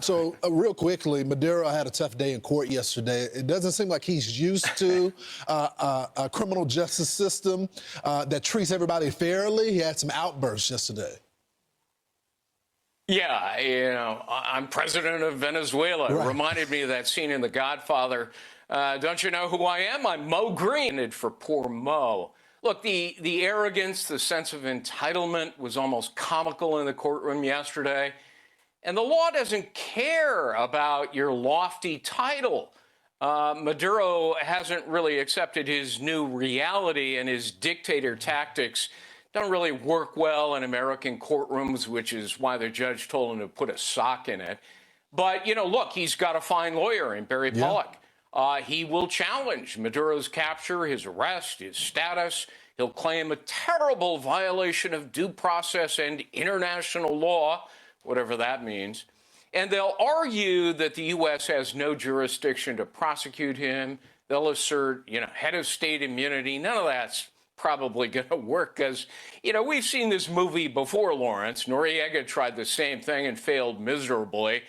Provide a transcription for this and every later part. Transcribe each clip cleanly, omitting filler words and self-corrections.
So real quickly, Maduro had a tough day in court yesterday. It doesn't seem like he's used to a criminal justice system that treats everybody fairly. He had some outbursts yesterday. Yeah, I'm president of Venezuela. Right. It reminded me of that scene in The Godfather. Don't you know who I am? I'm Mo Green. For poor Mo. Look, the arrogance, the sense of entitlement was almost comical in the courtroom yesterday. And the law doesn't care about your lofty title. Maduro hasn't really accepted his new reality, and his dictator tactics don't really work well in American courtrooms, which is why the judge told him to put a sock in it. But, look, he's got a fine lawyer in Barry Pollock. He will challenge Maduro's capture, his arrest, his status. He'll claim a terrible violation of due process and international law, whatever that means. And they'll argue that the U.S. has no jurisdiction to prosecute him. They'll assert, head of state immunity. None of that's probably going to work because, we've seen this movie before, Lawrence. Noriega tried the same thing and failed miserably.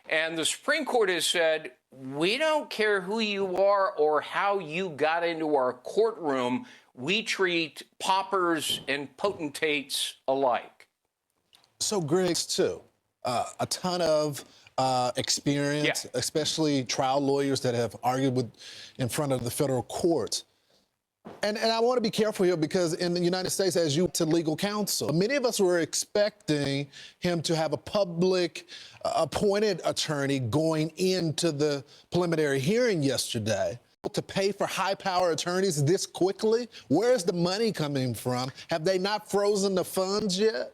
And the Supreme Court has said, we don't care who you are or how you got into our courtroom. We treat paupers and potentates alike. So Gregg's too. A ton of experience, especially trial lawyers that have argued in front of the federal courts. And I want to be careful here because in the United States, as you to legal counsel, many of us were expecting him to have a public appointed attorney going into the preliminary hearing yesterday. To pay for high-power attorneys this quickly? Where's the money coming from? Have they not frozen the funds yet?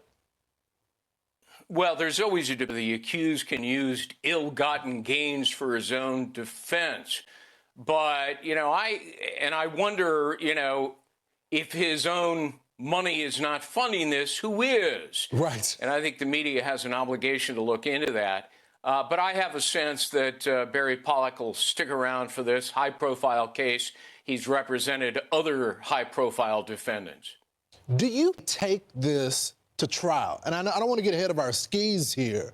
Well, there's always the accused can use ill-gotten gains for his own defense. But, I wonder, if his own money is not funding this, who is? Right. And I think the media has an obligation to look into that. But I have a sense that Barry Pollock will stick around for this high-profile case. He's represented other high-profile defendants. Do you take this to trial? And I don't want to get ahead of our skis here,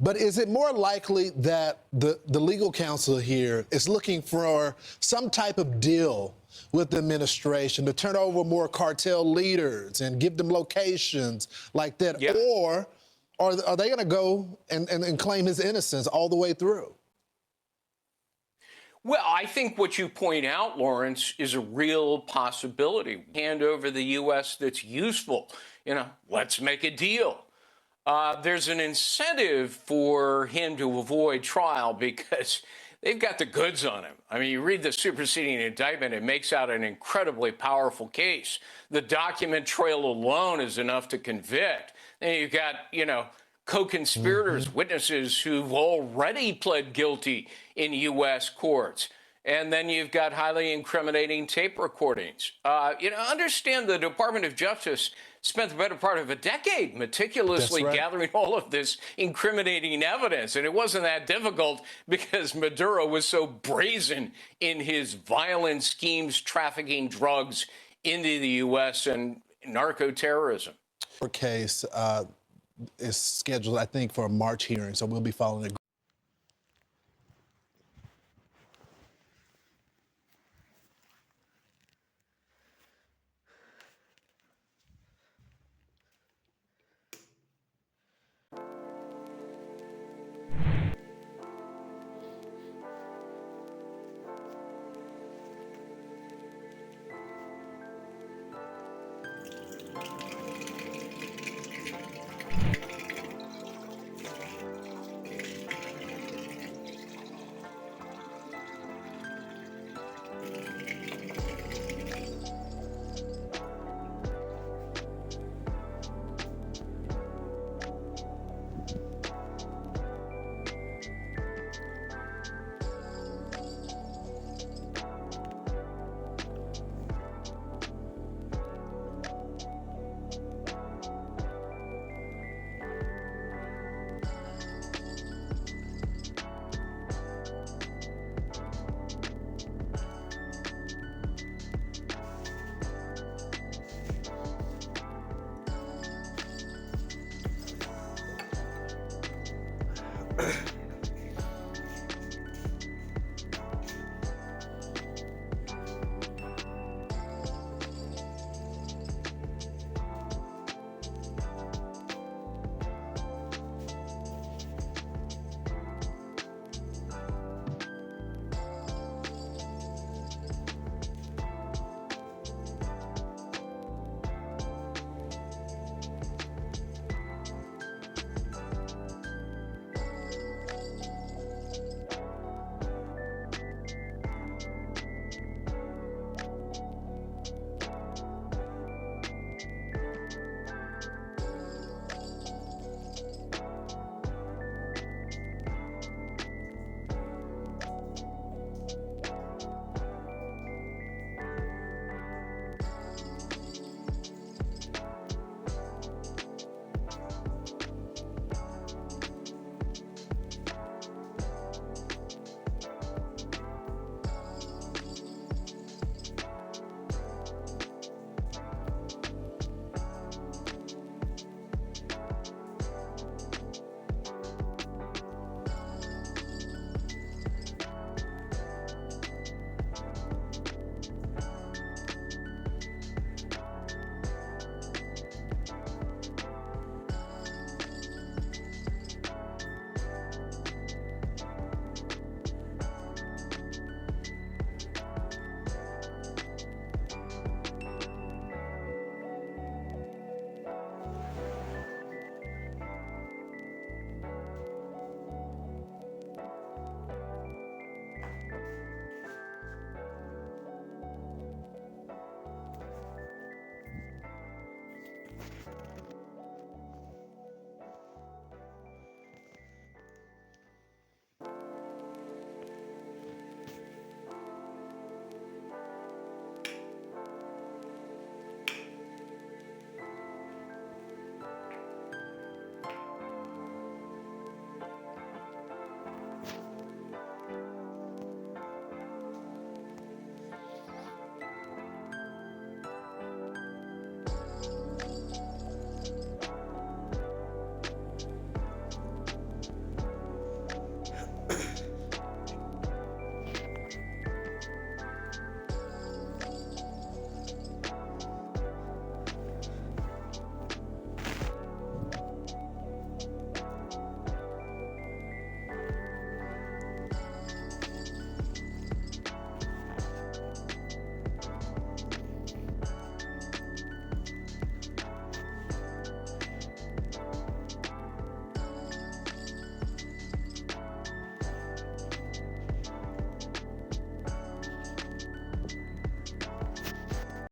but is it more likely that the legal counsel here is looking for some type of deal with the administration to turn over more cartel leaders and give them locations like that? Yeah. Or are they going to go and claim his innocence all the way through? Well, I think what you point out, Lawrence, is a real possibility. Hand over the U.S. that's useful. Let's make a deal. There's an incentive for him to avoid trial because they've got the goods on him. I mean, you read the superseding indictment, it makes out an incredibly powerful case. The document trail alone is enough to convict. Then you've got, co-conspirators, witnesses who've already pled guilty in U.S. courts. And then you've got highly incriminating tape recordings. Understand the Department of Justice spent the better part of a decade meticulously gathering all of this incriminating evidence. And it wasn't that difficult because Maduro was so brazen in his violent schemes trafficking drugs into the U.S. and narco-terrorism. Her case is scheduled, I think, for a March hearing, so we'll be following it.